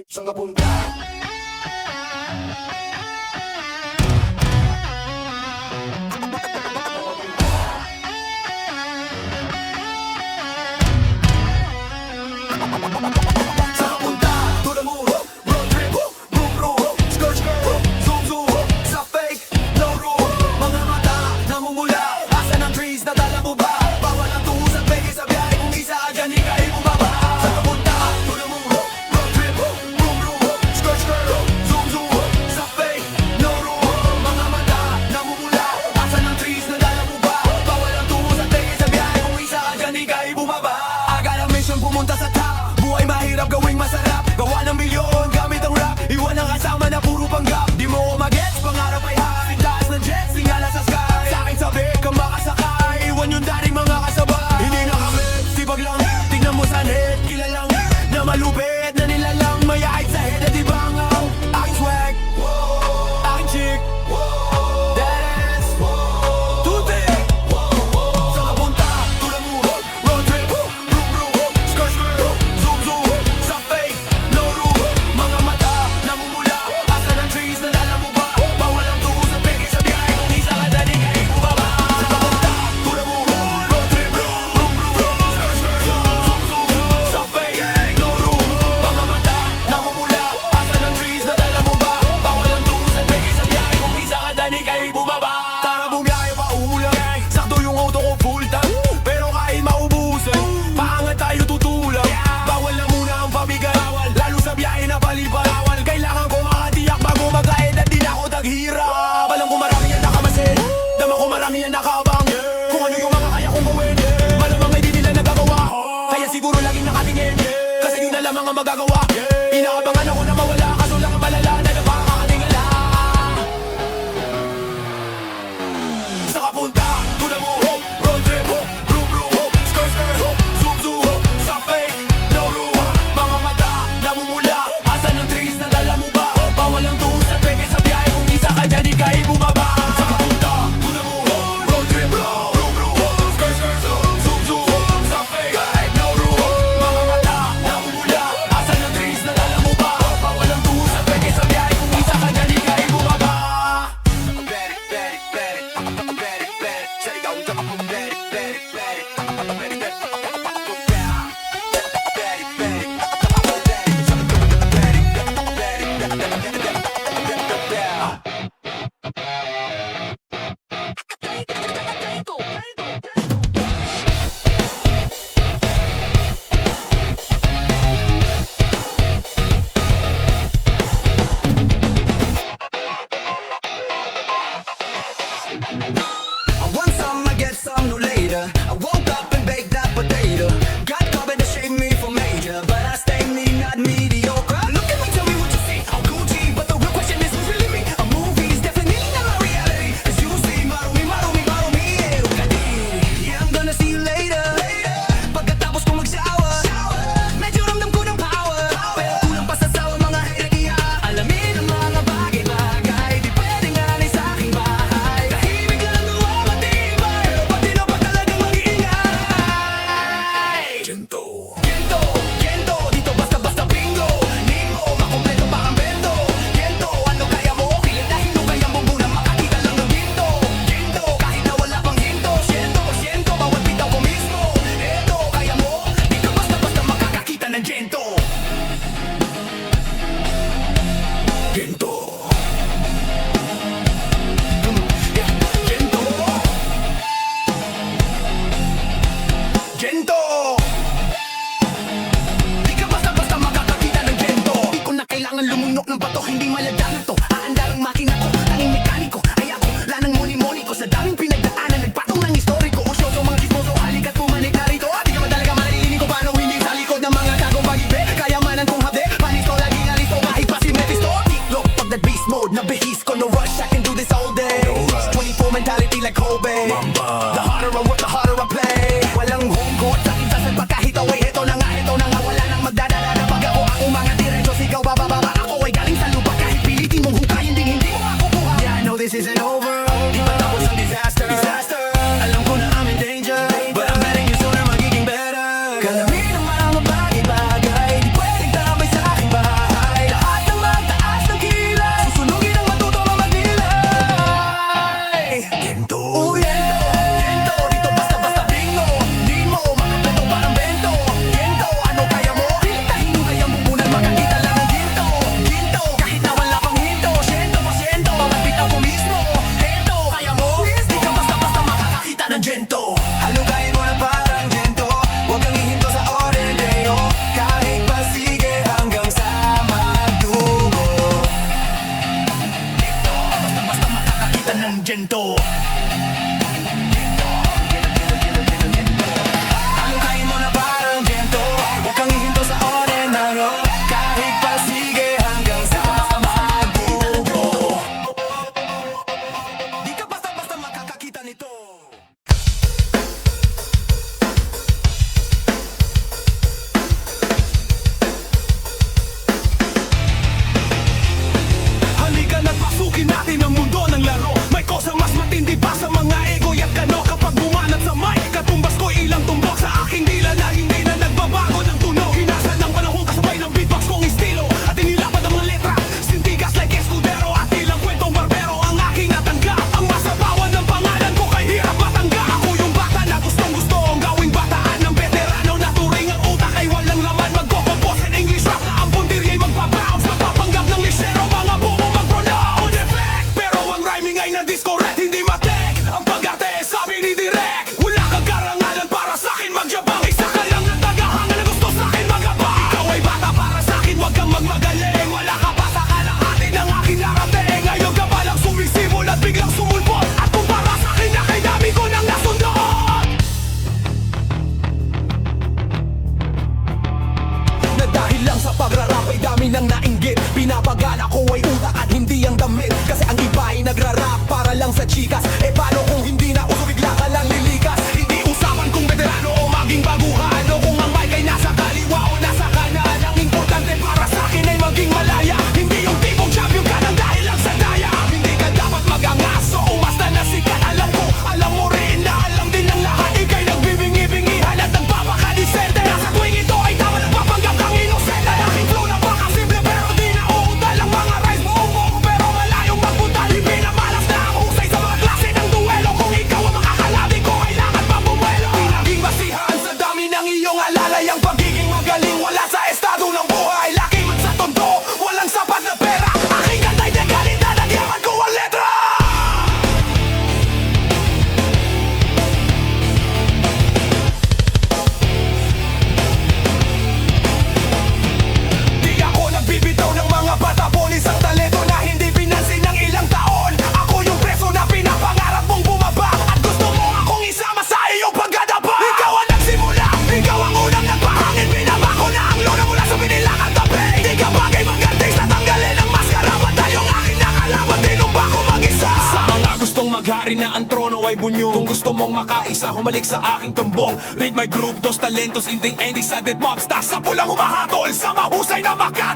Saan ka punta? Pumunta sa top, buhay mahirap gawing masarap. Gawa ng milyon gamit ang rap, iwan ang kasama na puro panggap. Di mo ko magets, pangarap ay high. Taas ng jet, singala sa sky. Sa akin sabi ka makasakay, iwan yung dating mga kasabay. Hindi na kami, sipag lang, tignan mo sa net. Kilalang na malupit, na nilalang mayahit sa head. At iba ang aking swag, aking chick, that ass, too thick. Saan ka punta? Tulad mo, road trip, zoom zoom, sa fake, no rule. Mga mata, namumula, asa ng trees, nalala mo ba? Bawal ang tuho sa peke sa biyahe, kung isa ka dali ka ibubaba. Saan ka punta? Tulad mo, road trip, zoom zoom, sa fake, no rule. Mga mata, namumula, asa ng trees, nalala mo ba? Bawal ang tuho sa peke sa biyahe, kung isa ka dali ka ibubaba. Tara bumiyahe pa ulang, sakto yung auto ko full tank, pero kahit maubusan, paangat tayo tutulak. Bawal na muna ang pabigat, lalo sa biyahe na palipad. Kailangan ko makatiyak bago mag-aed at di na ako taghirap. Alam ko marami yan nakamasin, dama ko marami yan nakabang. Kung ano yung mga kaya kong gawin, malamang ay di nila nagagawa. Kaya siguro laging nakatingin, kasi yun na lamang ang magagawa. Inaabangan ako na mawala, kaso lang ang malala na napakakatingala. Saan ka punta? Tulad mo, road trip, vroom vroom, skirt skirt, zoom zoom, sa fake, no rule. Mga mata, namumula, asa ng trees, nadala mo ba? Bawal ang tuho sa peke sa biyahe, kung isa ka dyan, di ka ibumaba. Saan ka punta? Tulad mo, road trip, vroom vroom, skirt skirt, zoom zoom, sa fake, no rule. Mga mata, namumula, asa ng trees, nadala mo ba? Bawal ang tuho sa peke sa biyahe, kung isa ka dyan, di ka ibumaba. I want some, I get some, no later. I woke up and baked that potato. Got carbon to shape me for major, but I stay me, not mediocre. Look at me, tell me what you see. I'm Gucci, but the real question is who's really me? A movie's definitely not my reality. As you see, model me, yeah, yeah, I'm gonna see you later. Pagkatapos kong mag-shower, medyo ramdam ko ng power, pero kulang pa sa sawa mga hierarchy. Alamin ang mga bagay-bagay, di pwedeng alay sa aking bahay. Tahimik lang gawa matibay, pero pag di na pa talagang mag-iingay. Gento, dito basta-basta bingo. dami ng nainggit. Pinapagana ko ay utak at hindi ang damit. Kasi ang iba ay nagrarap para lang sa chikas. Eh paano kung hindi na uso, bigla ka lang lilikas? Hindi usapan kung veterano o maging baguhan, o kung ang mic ay nasa kaliwa o nasa kanan. Ang importante para sa akin ay maging malaya. Hindi yung tipong champion ka lang dahil lang sa daya. Hindi ka dapat mag-angas o umasta na sikat. Alam ko, alam mo rin na alam din ng lahat. Ika'y nagbibingi-bingihan at nagpapakadisente. Nasa tuwing ito ay tama nagpapanggap kang inosente. Ang aking flow napakasimple pero di na uutal. Ang mga rhymes buong pero malayong magbutal. Ipinamalas na ang husay sa mga klase ng duelo. Kung ikaw ang makakalabi ko, kailangan pa bumuelo. Di naging basihan sa dami ng iyong alalay. Ang pagiging magaling wala sa estado ng buhay. Laki man sa tondo, walang sapat na pera. Aking kantay de kalidad at yaman ko ang letra. Di ako nagbibitaw ng mga bata, polis ang talento na hindi pinansin ng ilang taon. Ako yung preso na pinapangarap mong bumaba, at gusto mo akong isama sa iyong pagdadapa. Ikaw ang nagsimula, ikaw ang unang nagpahangin. Binaba ko na ang lona mula sa binilang at tabi. Di ka bagay mag-artista, tanggalin ang maskara. Ba't yung aking nakalaban, tinumba ko mag-isa. Sa mga gustong maghari na ang trono ay bunyo. Kung gusto mong makaisa, humalik sa aking tumbong. Read my group, dos talentos, inding sa dead mobsters. Sa pulang humahatol, sa mahusay na makat.